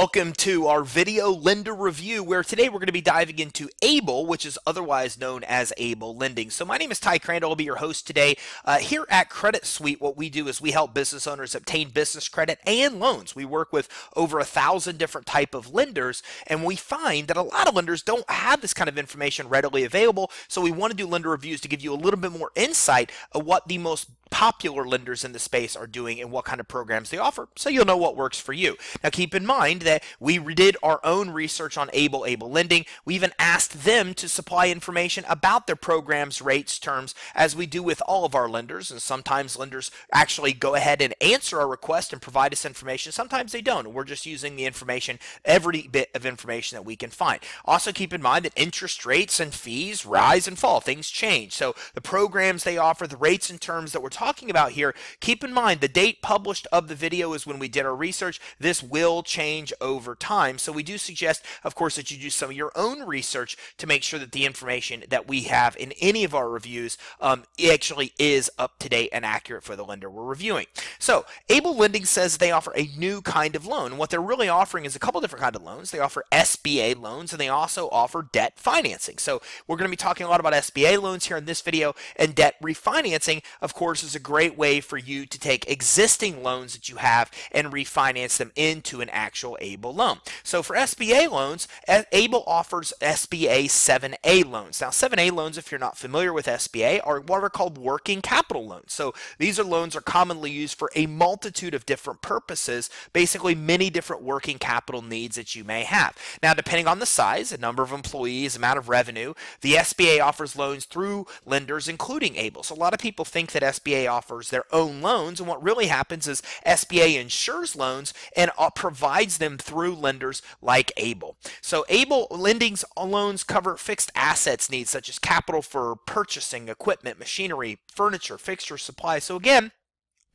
Welcome to our video lender review, where today we're going to be diving into ABLE, which is otherwise known as ABLE Lending. So my name is Ty Crandall. I'll be your host today. Here at Credit Suite, what we do is we help business owners obtain business credit and loans. We work with over 1,000 different type of lenders, and we find that a lot of lenders don't have this kind of information readily available. So we want to do lender reviews to give you a little bit more insight of what the most popular lenders in the space are doing and what kind of programs they offer, so you'll know what works for you. Now keep in mind that we did our own research on ABLE Lending. We even asked them to supply information about their programs, rates, terms, as we do with all of our lenders, and sometimes lenders actually go ahead and answer our request and provide us information. Sometimes they don't, and we're just using the information, every bit of information that we can find. Also keep in mind that interest rates and fees rise and fall. Things change. So the programs they offer, the rates and terms that we're talking about here, keep in mind the date published of the video is when we did our research. This will change over time, so we do suggest, of course, that you do some of your own research to make sure that the information that we have in any of our reviews actually is up to date and accurate for the lender we're reviewing. So ABLE Lending says they offer a new kind of loan. What they're really offering is a couple different kinds of loans. They offer SBA loans, and they also offer debt financing. So we're going to be talking a lot about SBA loans here in this video, and debt refinancing, of course, is a great way for you to take existing loans that you have and refinance them into an actual ABLE loan. So for SBA loans, ABLE offers SBA 7A loans. Now 7A loans, if you're not familiar with SBA, are what are called working capital loans. So these are loans are commonly used for a multitude of different purposes, basically many different working capital needs that you may have. Now depending on the size, the number of employees, amount of revenue, the SBA offers loans through lenders including ABLE. So a lot of people think that SBA offers their own loans, and what really happens is SBA insures loans and provides them through lenders like ABLE. So ABLE Lending's loans cover fixed assets needs such as capital for purchasing equipment, machinery, furniture, fixture, supplies. So again,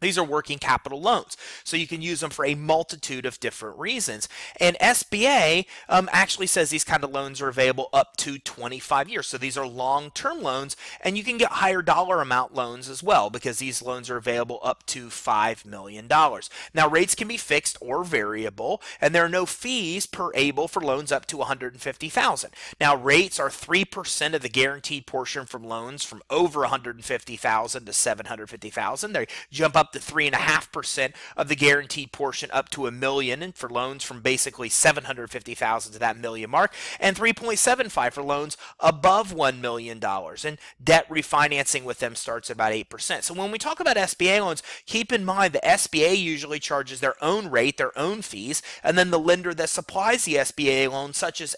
these are working capital loans, so you can use them for a multitude of different reasons. And SBA actually says these kind of loans are available up to 25 years. So these are long-term loans, and you can get higher dollar amount loans as well, because these loans are available up to $5 million. Now rates can be fixed or variable, and there are no fees per ABLE for loans up to $150,000. Now rates are 3% of the guaranteed portion from loans from over $150,000 to $750,000. They jump up to 3.5% of the guaranteed portion up to $1 million, and for loans from basically $750,000 to that $1 million mark, and 3.75 for loans above $1 million. And debt refinancing with them starts at about 8%. So when we talk about SBA loans, keep in mind the SBA usually charges their own rate, their own fees, and then the lender that supplies the SBA loan, such as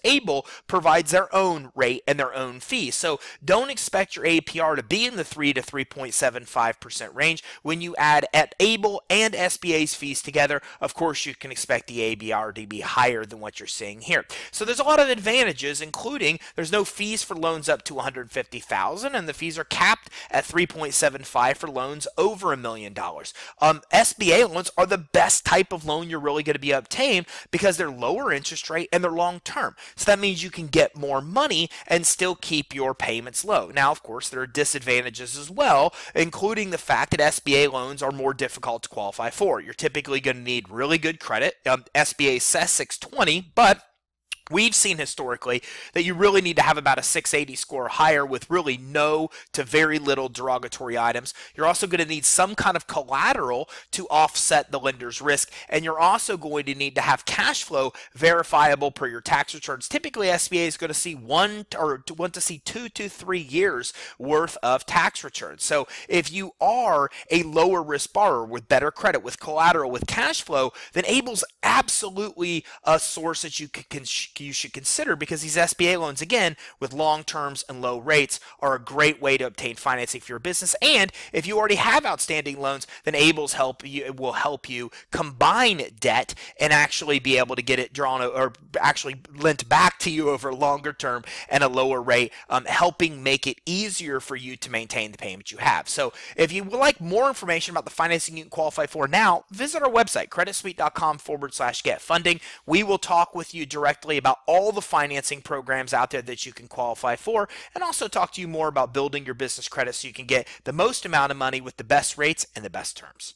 ABLE, provides their own rate and their own fees. So don't expect your APR to be in the 3 to 3.75% range. When you add at ABLE and SBA's fees together, of course you can expect the APR to be higher than what you're seeing here. So there's a lot of advantages, including there's no fees for loans up to $150,000, and the fees are capped at 3.75 for loans over $1 million. SBA loans are the best type of loan you're really going to be obtained because they're lower interest rate and they're long term. So that means you can get more money and still keep your payments low. Now, of course, there are disadvantages as well, including the fact that SBA loans are more difficult to qualify for. You're typically going to need really good credit. SBA says 620, but we've seen historically that you really need to have about a 680 score or higher with really no to very little derogatory items. You're also going to need some kind of collateral to offset the lender's risk, and you're also going to need to have cash flow verifiable per your tax returns. Typically, SBA is going to want to see 2 to 3 years worth of tax returns. So if you are a lower risk borrower with better credit, with collateral, with cash flow, then ABLE's absolutely a source that you should consider, because these SBA loans, again, with long terms and low rates, are a great way to obtain financing for your business. And if you already have outstanding loans, then ABLE's will help you combine debt and actually be able to get it drawn or actually lent back to you over a longer term and a lower rate, helping make it easier for you to maintain the payment you have. So if you would like more information about the financing you can qualify for now, visit our website, creditsuite.com/get funding. We will talk with you directly about all the financing programs out there that you can qualify for, and also talk to you more about building your business credit so you can get the most amount of money with the best rates and the best terms.